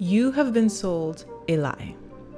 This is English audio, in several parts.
You have been sold a lie.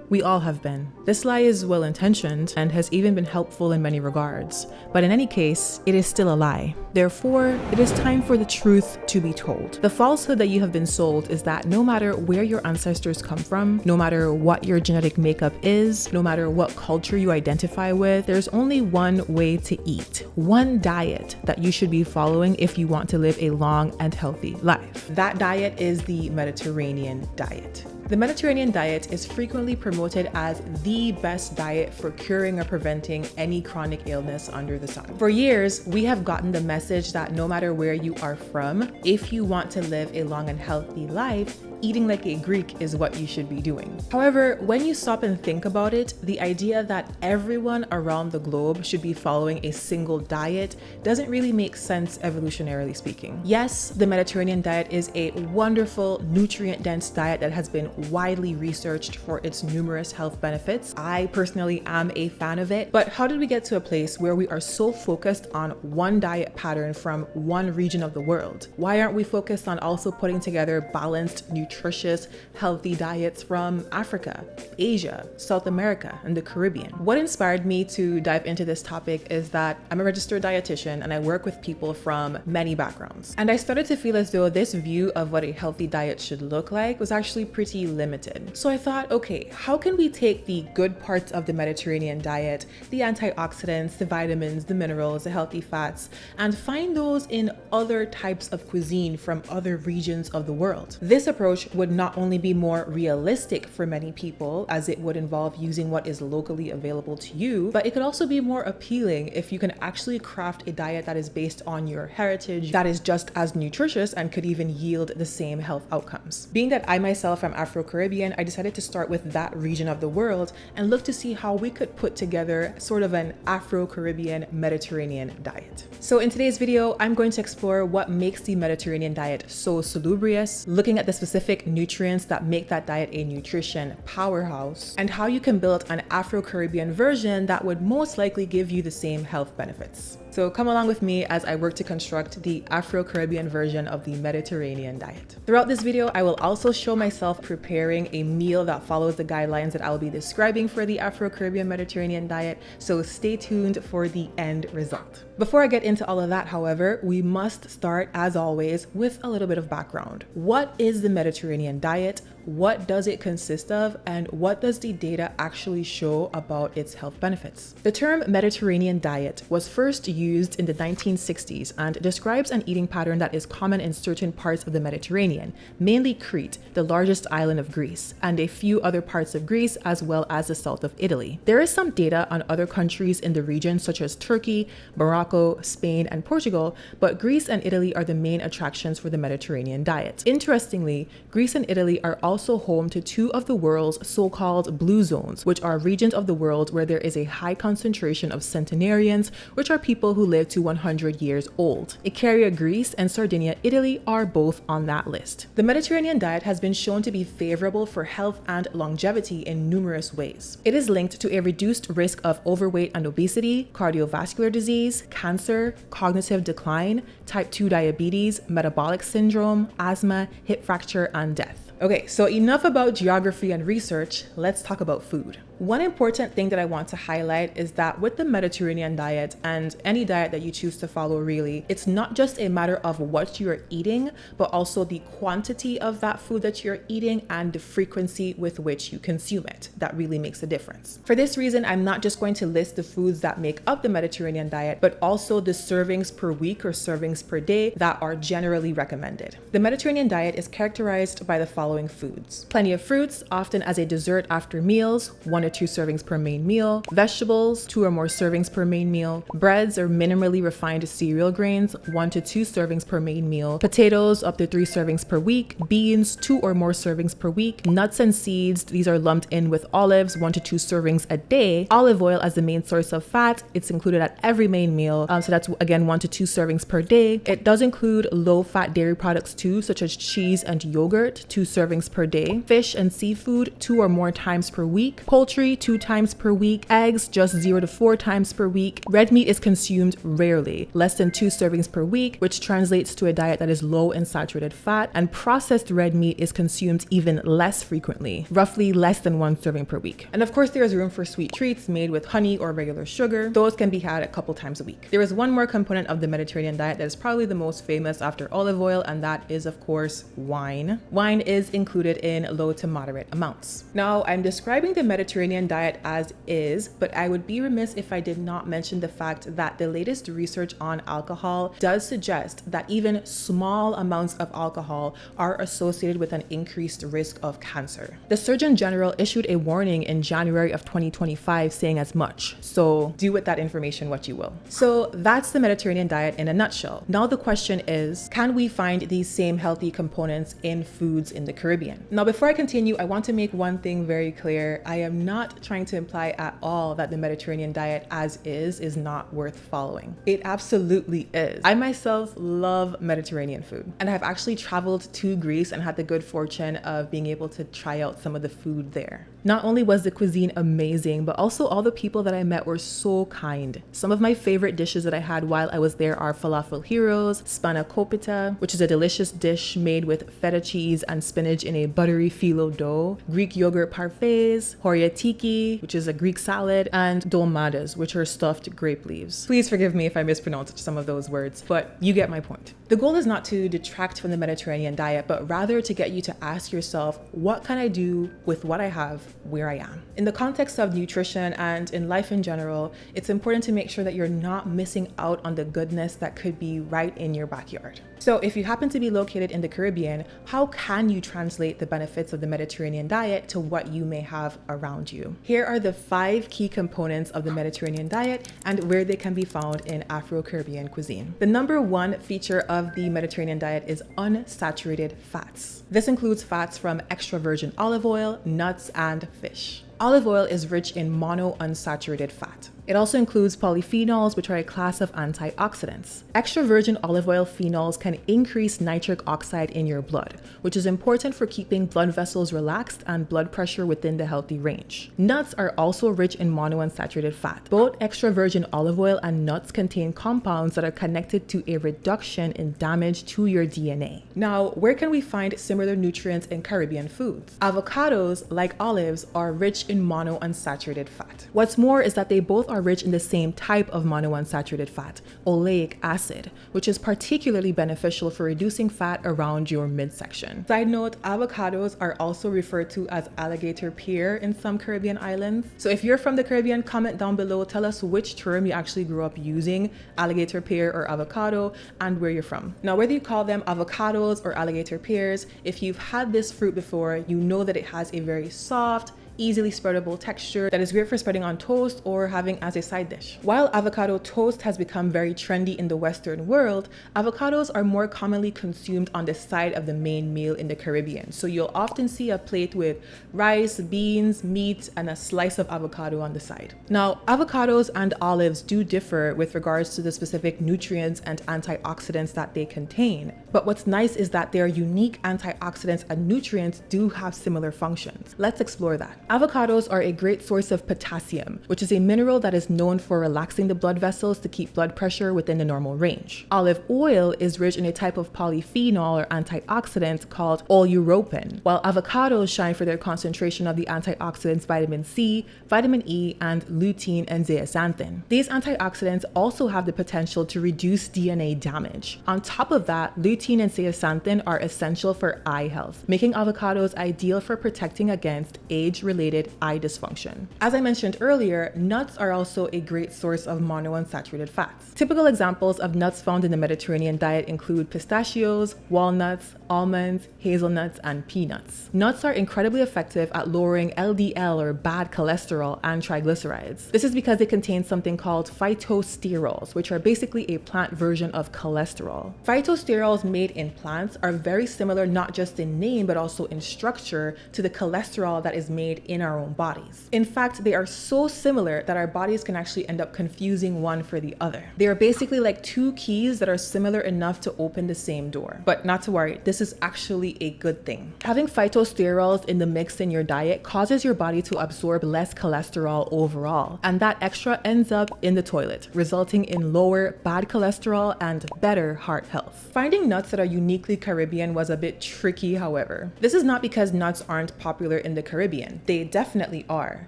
We all have been. This lie is well-intentioned and has even been helpful in many regards, but in any case, it is still a lie. Therefore, it is time for the truth to be told. The falsehood that you have been sold is that no matter where your ancestors come from, no matter what your genetic makeup is, no matter what culture you identify with, there's only one way to eat, one diet that you should be following if you want to live a long and healthy life. That diet is the Mediterranean diet. The Mediterranean diet is frequently promoted as the best diet for curing or preventing any chronic illness under the sun. For years, we have gotten the message that no matter where you are from, if you want to live a long and healthy life, eating like a Greek is what you should be doing. However, when you stop and think about it, the idea that everyone around the globe should be following a single diet doesn't really make sense evolutionarily speaking. Yes, the Mediterranean diet is a wonderful, nutrient-dense diet that has been widely researched for its numerous health benefits. I personally am a fan of it, but how did we get to a place where we are so focused on one diet pattern from one region of the world? Why aren't we focused on also putting together balanced, nutritious, healthy diets from Africa, Asia, South America, and the Caribbean? What inspired me to dive into this topic is that I'm a registered dietitian and I work with people from many backgrounds. And I started to feel as though this view of what a healthy diet should look like was actually pretty limited. So I thought, okay, how can we take the good parts of the Mediterranean diet, the antioxidants, the vitamins, the minerals, the healthy fats, and find those in other types of cuisine from other regions of the world? This approach would not only be more realistic for many people, as it would involve using what is locally available to you, but it could also be more appealing if you can actually craft a diet that is based on your heritage, that is just as nutritious and could even yield the same health outcomes. Being that I myself am Afro-Caribbean, I decided to start with that region of the world and look to see how we could put together sort of an Afro-Caribbean Mediterranean diet. So in today's video, I'm going to explore what makes the Mediterranean diet so salubrious, looking at the specific nutrients that make that diet a nutrition powerhouse, and how you can build an Afro-Caribbean version that would most likely give you the same health benefits. So come along with me as I work to construct the Afro-Caribbean version of the Mediterranean diet. Throughout this video, I will also show myself preparing a meal that follows the guidelines that I'll be describing for the Afro-Caribbean Mediterranean diet, so stay tuned for the end result. Before I get into all of that, however, we must start, as always, with a little bit of background. What is the Mediterranean diet? What does it consist of? And what does the data actually show about its health benefits? The term Mediterranean diet was first used in the 1960s and describes an eating pattern that is common in certain parts of the Mediterranean, mainly Crete, the largest island of Greece, and a few other parts of Greece, as well as the south of Italy. There is some data on other countries in the region, such as Turkey, Morocco, Spain, and Portugal, but Greece and Italy are the main attractions for the Mediterranean diet. Interestingly, Greece and Italy are also home to two of the world's so-called blue zones, which are regions of the world where there is a high concentration of centenarians, which are people who live to 100 years old. Icaria, Greece, and Sardinia, Italy are both on that list. The Mediterranean diet has been shown to be favorable for health and longevity in numerous ways. It is linked to a reduced risk of overweight and obesity, cardiovascular disease, cancer, cognitive decline, type 2 diabetes, metabolic syndrome, asthma, hip fracture, and death. Okay, so enough about geography and research, let's talk about food. One important thing that I want to highlight is that with the Mediterranean diet, and any diet that you choose to follow really, it's not just a matter of what you're eating, but also the quantity of that food that you're eating and the frequency with which you consume it. That really makes a difference. For this reason, I'm not just going to list the foods that make up the Mediterranean diet, but also the servings per week or servings per day that are generally recommended. The Mediterranean diet is characterized by the following foods: plenty of fruits, often as a dessert after meals, 1 or 2 servings per main meal; vegetables, 2 or more servings per main meal; breads or minimally refined cereal grains, 1 to 2 servings per main meal; potatoes, up to 3 servings per week; beans, 2 or more servings per week; nuts and seeds, these are lumped in with olives, 1 to 2 servings a day; olive oil as the main source of fat, it's included at every main meal, so that's again 1 to 2 servings per day. It does include low-fat dairy products too, such as cheese and yogurt, 2 servings per day; fish and seafood, 2 or more times per week; poultry poultry 2 times per week, eggs just 0 to 4 times per week. Red meat is consumed rarely, less than 2 servings per week, which translates to a diet that is low in saturated fat, and processed red meat is consumed even less frequently, roughly less than 1 serving per week. And of course, there is room for sweet treats made with honey or regular sugar. Those can be had a couple times a week. There is one more component of the Mediterranean diet that is probably the most famous after olive oil, and that is, of course, wine. Wine is included in low to moderate amounts. Now, I'm describing the Mediterranean diet as is, but I would be remiss if I did not mention the fact that the latest research on alcohol does suggest that even small amounts of alcohol are associated with an increased risk of cancer. The Surgeon General issued a warning in January of 2025 saying as much, so do with that information what you will. So that's the Mediterranean diet in a nutshell. Now the question is, can we find these same healthy components in foods in the Caribbean? Now before I continue, I want to make one thing very clear. I am not trying to imply at all that the Mediterranean diet as is not worth following. It absolutely is. I myself love Mediterranean food, and I've actually traveled to Greece and had the good fortune of being able to try out some of the food there. Not only was the cuisine amazing, but also all the people that I met were so kind. Some of my favorite dishes that I had while I was there are falafel heroes, spanakopita, which is a delicious dish made with feta cheese and spinach in a buttery phyllo dough, Greek yogurt parfaits, horiatiki, which is a Greek salad, and dolmadas, which are stuffed grape leaves. Please forgive me if I mispronounced some of those words, but you get my point. The goal is not to detract from the Mediterranean diet, but rather to get you to ask yourself, what can I do with what I have where I am? In the context of nutrition and in life in general, it's important to make sure that you're not missing out on the goodness that could be right in your backyard. So if you happen to be located in the Caribbean, how can you translate the benefits of the Mediterranean diet to what you may have around you? Here are the 5 key components of the Mediterranean diet and where they can be found in Afro-Caribbean cuisine. The number 1 feature of the Mediterranean diet is unsaturated fats. This includes fats from extra virgin olive oil, nuts, and fish. Olive oil is rich in monounsaturated fat. It also includes polyphenols, which are a class of antioxidants. Extra virgin olive oil phenols can increase nitric oxide in your blood, which is important for keeping blood vessels relaxed and blood pressure within the healthy range. Nuts are also rich in monounsaturated fat. Both extra virgin olive oil and nuts contain compounds that are connected to a reduction in damage to your DNA. Now, where can we find similar nutrients in Caribbean foods? Avocados, like olives, are rich in monounsaturated fat. What's more is that they both are rich in the same type of monounsaturated fat, oleic acid, which is particularly beneficial for reducing fat around your midsection. Side note, avocados are also referred to as alligator pear in some Caribbean islands. So if you're from the Caribbean, comment down below, tell us which term you actually grew up using, alligator pear or avocado, and where you're from. Now, whether you call them avocados or alligator pears, if you've had this fruit before, you know that it has a very soft, easily spreadable texture that is great for spreading on toast or having as a side dish. While avocado toast has become very trendy in the Western world, avocados are more commonly consumed on the side of the main meal in the Caribbean. So you'll often see a plate with rice, beans, meat, and a slice of avocado on the side. Now, avocados and olives do differ with regards to the specific nutrients and antioxidants that they contain. But what's nice is that their unique antioxidants and nutrients do have similar functions. Let's explore that. Avocados are a great source of potassium, which is a mineral that is known for relaxing the blood vessels to keep blood pressure within the normal range. Olive oil is rich in a type of polyphenol or antioxidant called oleuropein, while avocados shine for their concentration of the antioxidants vitamin C, vitamin E, and lutein and zeaxanthin. These antioxidants also have the potential to reduce DNA damage. On top of that, lutein and zeaxanthin are essential for eye health, making avocados ideal for protecting against age-related eye dysfunction. As I mentioned earlier, nuts are also a great source of monounsaturated fats. Typical examples of nuts found in the Mediterranean diet include pistachios, walnuts, almonds, hazelnuts, and peanuts. Nuts are incredibly effective at lowering LDL or bad cholesterol and triglycerides. This is because they contain something called phytosterols, which are basically a plant version of cholesterol. Phytosterols made in plants are very similar not just in name but also in structure to the cholesterol that is made made in our own bodies. In fact, they are so similar that our bodies can actually end up confusing one for the other. They are basically like two keys that are similar enough to open the same door. But not to worry, this is actually a good thing. Having phytosterols in the mix in your diet causes your body to absorb less cholesterol overall, and that extra ends up in the toilet, resulting in lower bad cholesterol and better heart health. Finding nuts that are uniquely Caribbean was a bit tricky, however. This is not because nuts aren't popular in the Caribbean. They definitely are.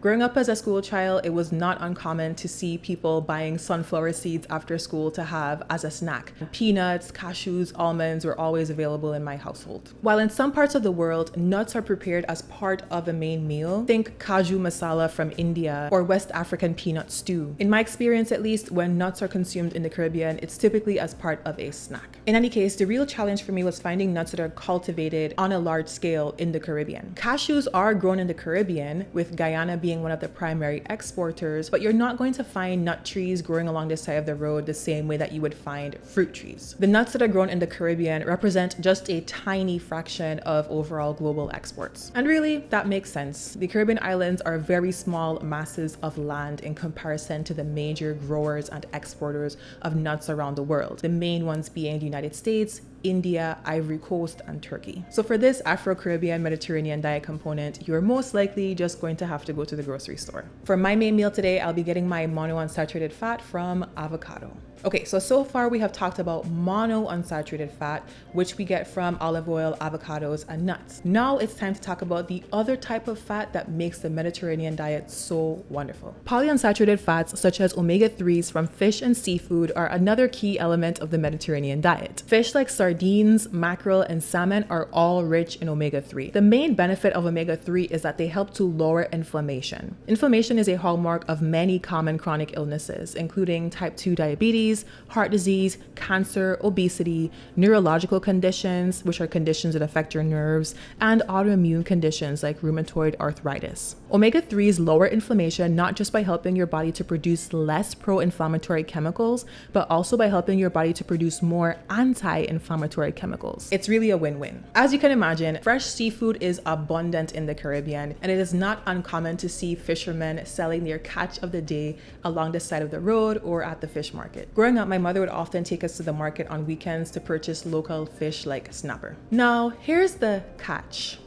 Growing up as a school child, it was not uncommon to see people buying sunflower seeds after school to have as a snack. Peanuts, cashews, almonds were always available in my household. While in some parts of the world, nuts are prepared as part of a main meal, think kaju masala from India or West African peanut stew. In my experience, at least, when nuts are consumed in the Caribbean, it's typically as part of a snack. In any case, the real challenge for me was finding nuts that are cultivated on a large scale in the Caribbean. Cashews are grown in the Caribbean, with Guyana being one of the primary exporters, but you're not going to find nut trees growing along the side of the road the same way that you would find fruit trees. The nuts that are grown in the Caribbean represent just a tiny fraction of overall global exports. And really, that makes sense. The Caribbean islands are very small masses of land in comparison to the major growers and exporters of nuts around the world, the main ones being the United States, India, Ivory Coast, and Turkey. So for this Afro-Caribbean Mediterranean diet component, you're most likely just going to have to go to the grocery store. For my main meal today, I'll be getting my monounsaturated fat from avocado. Okay, so far we have talked about monounsaturated fat, which we get from olive oil, avocados, and nuts. Now it's time to talk about the other type of fat that makes the Mediterranean diet so wonderful. Polyunsaturated fats such as omega-3s from fish and seafood are another key element of the Mediterranean diet. Fish like sardines, mackerel, and salmon are all rich in omega-3. The main benefit of omega-3 is that they help to lower inflammation. Inflammation is a hallmark of many common chronic illnesses, including type 2 diabetes, heart disease, cancer, obesity, neurological conditions, which are conditions that affect your nerves, and autoimmune conditions like rheumatoid arthritis. Omega-3s lower inflammation not just by helping your body to produce less pro-inflammatory chemicals, but also by helping your body to produce more anti-inflammatory chemicals. It's really a win-win. As you can imagine, fresh seafood is abundant in the Caribbean, and it is not uncommon to see fishermen selling their catch of the day along the side of the road or at the fish market. Growing up, my mother would often take us to the market on weekends to purchase local fish like snapper. Now, here's the catch.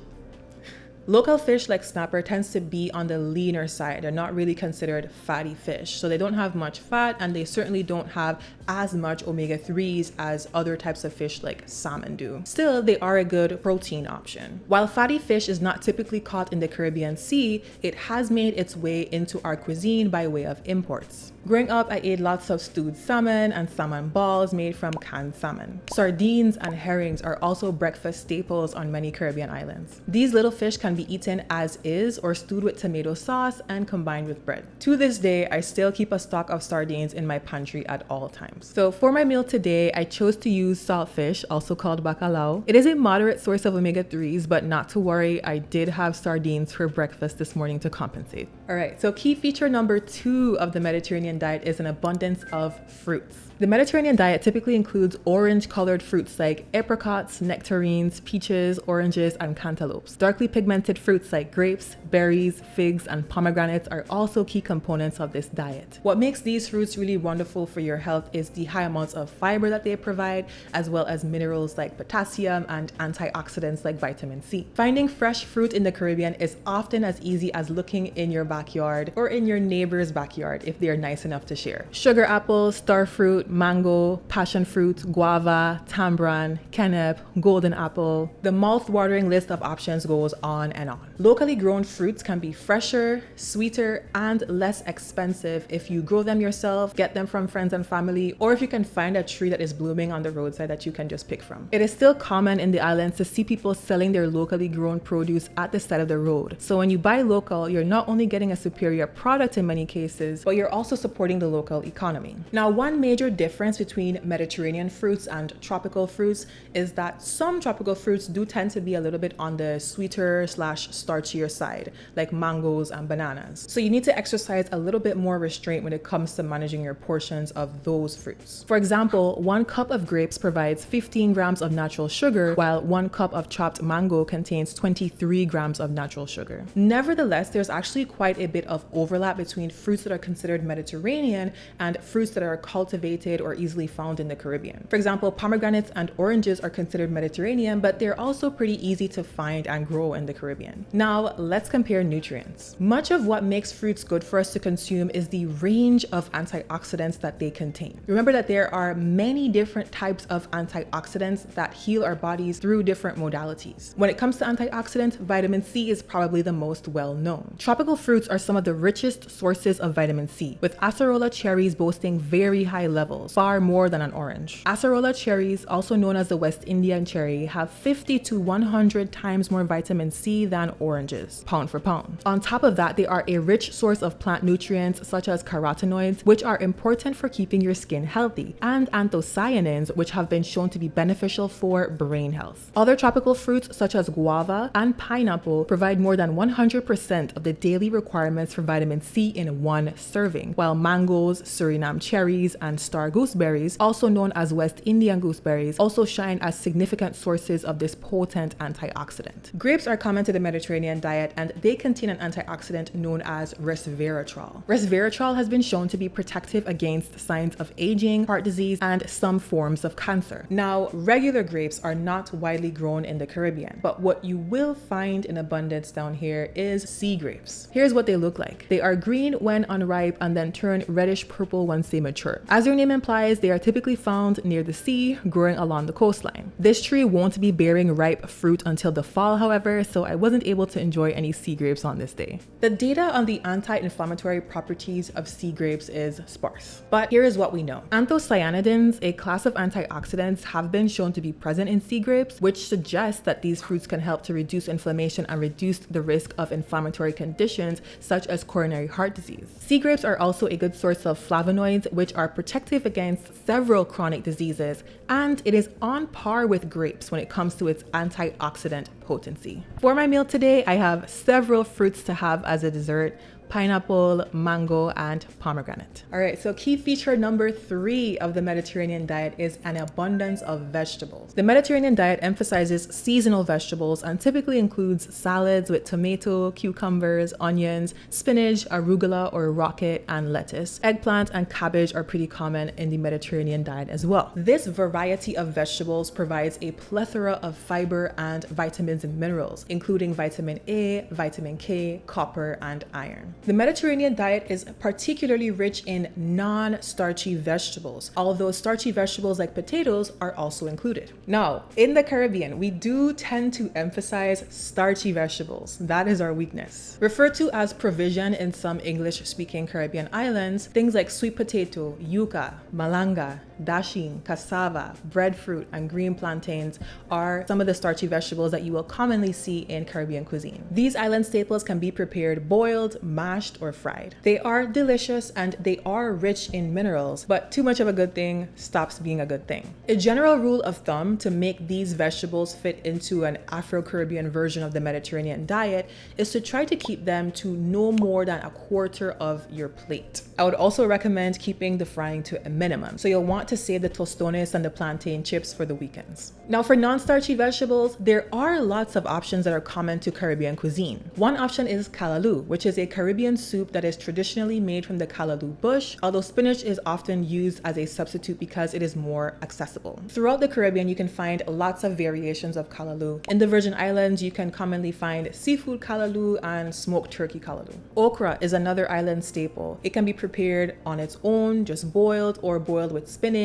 Local fish like snapper tends to be on the leaner side. They're not really considered fatty fish. So they don't have much fat, and they certainly don't have as much omega-3s as other types of fish like salmon do. Still, they are a good protein option. While fatty fish is not typically caught in the Caribbean Sea, it has made its way into our cuisine by way of imports. Growing up, I ate lots of stewed salmon and salmon balls made from canned salmon. Sardines and herrings are also breakfast staples on many Caribbean islands. These little fish can be eaten as is or stewed with tomato sauce and combined with bread. To this day, I still keep a stock of sardines in my pantry at all times. So for my meal today, I chose to use saltfish, also called bacalao. It is a moderate source of omega-3s, but not to worry, I did have sardines for breakfast this morning to compensate. All right, so key feature number 2 of the Mediterranean diet is an abundance of fruits. The Mediterranean diet typically includes orange-colored fruits like apricots, nectarines, peaches, oranges, and cantaloupes. Darkly pigmented fruits like grapes, berries, figs, and pomegranates are also key components of this diet. What makes these fruits really wonderful for your health is the high amounts of fiber that they provide, as well as minerals like potassium and antioxidants like vitamin C. Finding fresh fruit in the Caribbean is often as easy as looking in your backyard or in your neighbor's backyard if they are nice enough to share. Sugar apple, star fruit, mango, passion fruit, guava, tambran, kenep, golden apple. The mouth-watering list of options goes on and on. Locally grown fruits can be fresher, sweeter, and less expensive if you grow them yourself, get them from friends and family, or if you can find a tree that is blooming on the roadside that you can just pick from. It is still common in the islands to see people selling their locally grown produce at the side of the road. So when you buy local, you're not only getting a superior product in many cases, but you're also supporting the local economy. Now, one major difference between Mediterranean fruits and tropical fruits is that some tropical fruits do tend to be a little bit on the sweeter slash starchier side, like mangoes and bananas. So you need to exercise a little bit more restraint when it comes to managing your portions of those fruits. For example, 1 cup of grapes provides 15 grams of natural sugar, while 1 cup of chopped mango contains 23 grams of natural sugar. Nevertheless, there's actually quite a bit of overlap between fruits that are considered Mediterranean and fruits that are cultivated or easily found in the Caribbean. For example, pomegranates and oranges are considered Mediterranean, but they're also pretty easy to find and grow in the Caribbean. Now, let's compare nutrients. Much of what makes fruits good for us to consume is the range of antioxidants that they contain. Remember that there are many different types of antioxidants that heal our bodies through different modalities. When it comes to antioxidants, vitamin C is probably the most well known. Tropical fruits are some of the richest sources of vitamin C, with acerola cherries boasting very high levels, far more than an orange. Acerola cherries, also known as the West Indian cherry, have 50 to 100 times more vitamin C than oranges, pound for pound. On top of that, they are a rich source of plant nutrients such as carotenoids, which are important for keeping your skin healthy, and anthocyanins, which have been shown to be beneficial for brain health. Other tropical fruits such as guava and pineapple provide more than 100% of the daily requirements for vitamin C in one serving, while mangoes, Suriname cherries, and star gooseberries, also known as West Indian gooseberries, also shine as significant sources of this potent antioxidant. Grapes are common to the Mediterranean diet, and they contain an antioxidant known as resveratrol. Resveratrol has been shown to be protective against signs of aging, heart disease, and some forms of cancer. Now, regular grapes are not widely grown in the Caribbean, but what you will find in abundance down here is sea grapes. Here's what they look like. They are green when unripe and then turn reddish purple once they mature. As their name implies, they are typically found near the sea, growing along the coastline. This tree won't be bearing ripe fruit until the fall, however, so I wasn't able to enjoy any sea grapes on this day. The data on the anti-inflammatory properties of sea grapes is sparse, but here is what we know. Anthocyanidins, a class of antioxidants, have been shown to be present in sea grapes, which suggests that these fruits can help to reduce inflammation and reduce the risk of inflammatory conditions such as coronary heart disease. Sea grapes are also a good source of flavonoids, which are protective against several chronic diseases, and it is on par with grapes when it comes to its antioxidant potency. For my meal today, I have several fruits to have as a dessert: pineapple, mango, and pomegranate. All right, so key feature number 3 of the Mediterranean diet is an abundance of vegetables. The Mediterranean diet emphasizes seasonal vegetables and typically includes salads with tomato, cucumbers, onions, spinach, arugula or rocket, and lettuce. Eggplant and cabbage are pretty common in the Mediterranean diet as well. This variety of vegetables provides a plethora of fiber and vitamins and minerals, including vitamin A, vitamin K, copper, and iron. The Mediterranean diet is particularly rich in non-starchy vegetables, although starchy vegetables like potatoes are also included. Now, in the Caribbean, we do tend to emphasize starchy vegetables. That is our weakness. Referred to as provision in some English-speaking Caribbean islands, things like sweet potato, yuca, malanga, dasheen, cassava, breadfruit, and green plantains are some of the starchy vegetables that you will commonly see in Caribbean cuisine. These island staples can be prepared boiled, mashed, or fried. They are delicious and they are rich in minerals, but too much of a good thing stops being a good thing. A general rule of thumb to make these vegetables fit into an Afro-Caribbean version of the Mediterranean diet is to try to keep them to no more than a quarter of your plate. I would also recommend keeping the frying to a minimum, so you'll want to save the tostones and the plantain chips for the weekends. Now, for non-starchy vegetables, there are lots of options that are common to Caribbean cuisine. One option is callaloo, which is a Caribbean soup that is traditionally made from the callaloo bush, although spinach is often used as a substitute because it is more accessible. Throughout the Caribbean, you can find lots of variations of callaloo. In the Virgin Islands, you can commonly find seafood callaloo and smoked turkey callaloo. Okra is another island staple. It can be prepared on its own, just boiled, or boiled with spinach,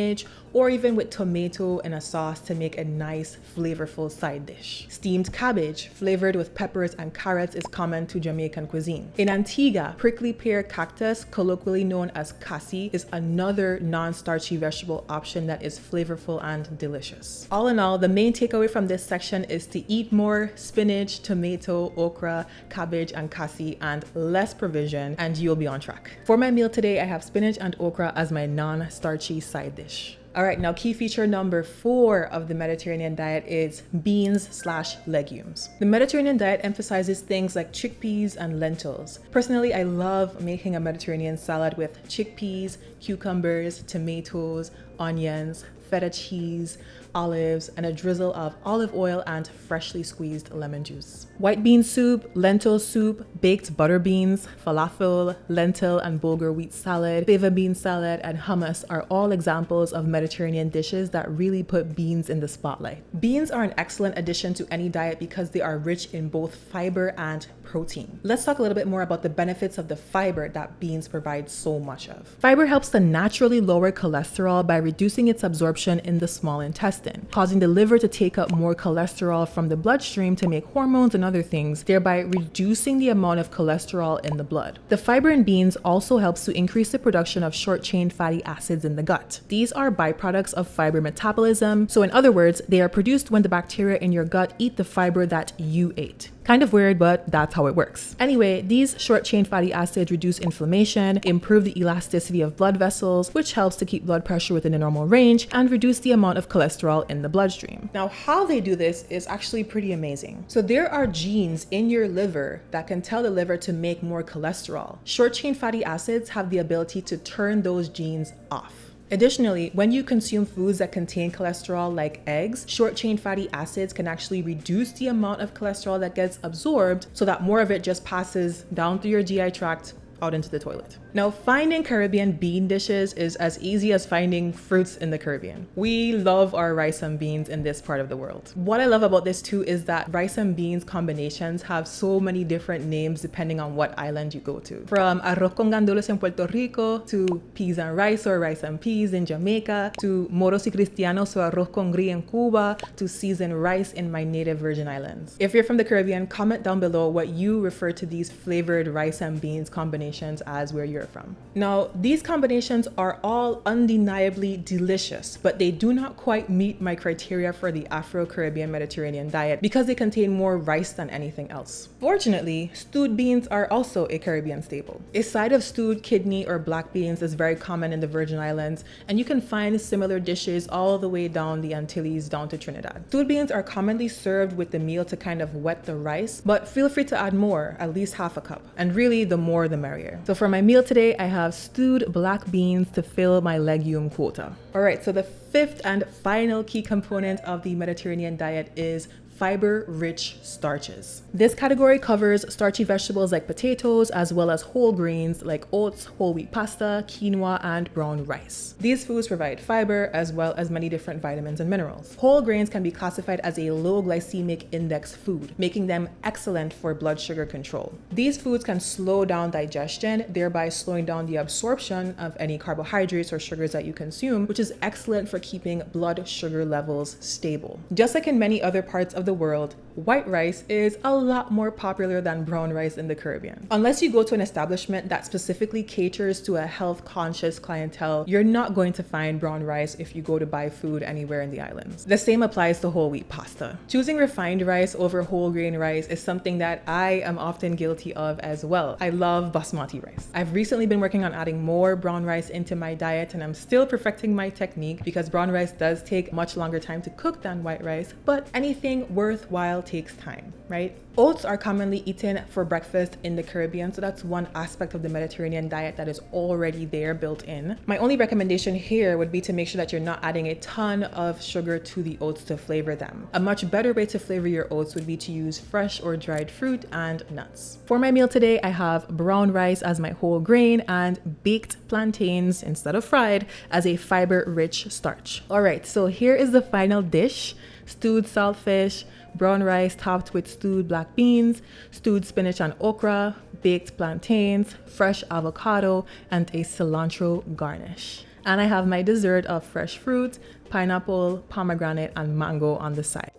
or even with tomato in a sauce to make a nice, flavorful side dish. Steamed cabbage, flavored with peppers and carrots, is common to Jamaican cuisine. In Antigua, prickly pear cactus, colloquially known as cassie, is another non-starchy vegetable option that is flavorful and delicious. All in all, the main takeaway from this section is to eat more spinach, tomato, okra, cabbage, and cassie, and less provision, and you'll be on track. For my meal today, I have spinach and okra as my non-starchy side dish. dish. All right, now key feature number 4 of the Mediterranean diet is beans/legumes. The Mediterranean diet emphasizes things like chickpeas and lentils. Personally, I love making a Mediterranean salad with chickpeas, cucumbers, tomatoes, onions, feta cheese, olives, and a drizzle of olive oil and freshly squeezed lemon juice. White bean soup, lentil soup, baked butter beans, falafel, lentil and bulgur wheat salad, fava bean salad, and hummus are all examples of Mediterranean dishes that really put beans in the spotlight. Beans are an excellent addition to any diet because they are rich in both fiber and protein. Let's talk a little bit more about the benefits of the fiber that beans provide so much of. Fiber helps to naturally lower cholesterol by reducing its absorption in the small intestine, causing the liver to take up more cholesterol from the bloodstream to make hormones and other things, thereby reducing the amount of cholesterol in the blood. The fiber in beans also helps to increase the production of short-chain fatty acids in the gut. These are byproducts of fiber metabolism, so in other words, they are produced when the bacteria in your gut eat the fiber that you ate. Kind of weird, but that's how it works. Anyway, these short-chain fatty acids reduce inflammation, improve the elasticity of blood vessels, which helps to keep blood pressure within a normal range, and reduce the amount of cholesterol in the bloodstream. Now, how they do this is actually pretty amazing. So there are genes in your liver that can tell the liver to make more cholesterol. Short-chain fatty acids have the ability to turn those genes off. Additionally, when you consume foods that contain cholesterol like eggs, short-chain fatty acids can actually reduce the amount of cholesterol that gets absorbed so that more of it just passes down through your GI tract out into the toilet. Now, finding Caribbean bean dishes is as easy as finding fruits in the Caribbean. We love our rice and beans in this part of the world. What I love about this too is that rice and beans combinations have so many different names depending on what island you go to. From arroz con gandules in Puerto Rico, to peas and rice or rice and peas in Jamaica, to moros y cristianos or arroz con gris in Cuba, to seasoned rice in my native Virgin Islands. If you're from the Caribbean, comment down below what you refer to these flavored rice and beans combinations as where you're from. Now, these combinations are all undeniably delicious, but they do not quite meet my criteria for the Afro-Caribbean Mediterranean diet because they contain more rice than anything else. Fortunately, stewed beans are also a Caribbean staple. A side of stewed kidney or black beans is very common in the Virgin Islands, and you can find similar dishes all the way down the Antilles down to Trinidad. Stewed beans are commonly served with the meal to kind of wet the rice, but feel free to add more, at least half a cup. And really, the more the merrier. So for my meal today, I have stewed black beans to fill my legume quota. All right, so the fifth and final key component of the Mediterranean diet is fiber-rich starches. This category covers starchy vegetables like potatoes, as well as whole grains like oats, whole wheat pasta, quinoa, and brown rice. These foods provide fiber as well as many different vitamins and minerals. Whole grains can be classified as a low glycemic index food, making them excellent for blood sugar control. These foods can slow down digestion, thereby slowing down the absorption of any carbohydrates or sugars that you consume, which is excellent for keeping blood sugar levels stable. Just like in many other parts of the world, white rice is a lot more popular than brown rice in the Caribbean. Unless you go to an establishment that specifically caters to a health-conscious clientele, you're not going to find brown rice if you go to buy food anywhere in the islands. The same applies to whole wheat pasta. Choosing refined rice over whole grain rice is something that I am often guilty of as well. I love basmati rice. I've recently been working on adding more brown rice into my diet, and I'm still perfecting my technique because brown rice does take much longer time to cook than white rice, but anything worthwhile takes time, right? Oats are commonly eaten for breakfast in the Caribbean, so that's one aspect of the Mediterranean diet that is already there built in. My only recommendation here would be to make sure that you're not adding a ton of sugar to the oats to flavor them. A much better way to flavor your oats would be to use fresh or dried fruit and nuts. For my meal today, I have brown rice as my whole grain and baked plantains instead of fried as a fiber-rich starch. All right, so here is the final dish: stewed saltfish, brown rice topped with stewed black beans, stewed spinach and okra, baked plantains, fresh avocado, and a cilantro garnish. And I have my dessert of fresh fruit, pineapple, pomegranate, and mango on the side.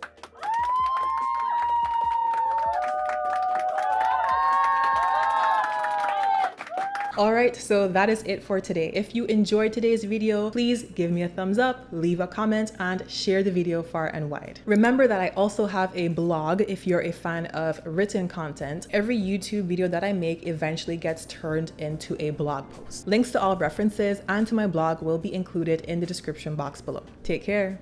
All right, so that is it for today. If you enjoyed today's video, please give me a thumbs up, leave a comment, and share the video far and wide. Remember that I also have a blog if you're a fan of written content. Every YouTube video that I make eventually gets turned into a blog post. Links to all references and to my blog will be included in the description box below. Take care.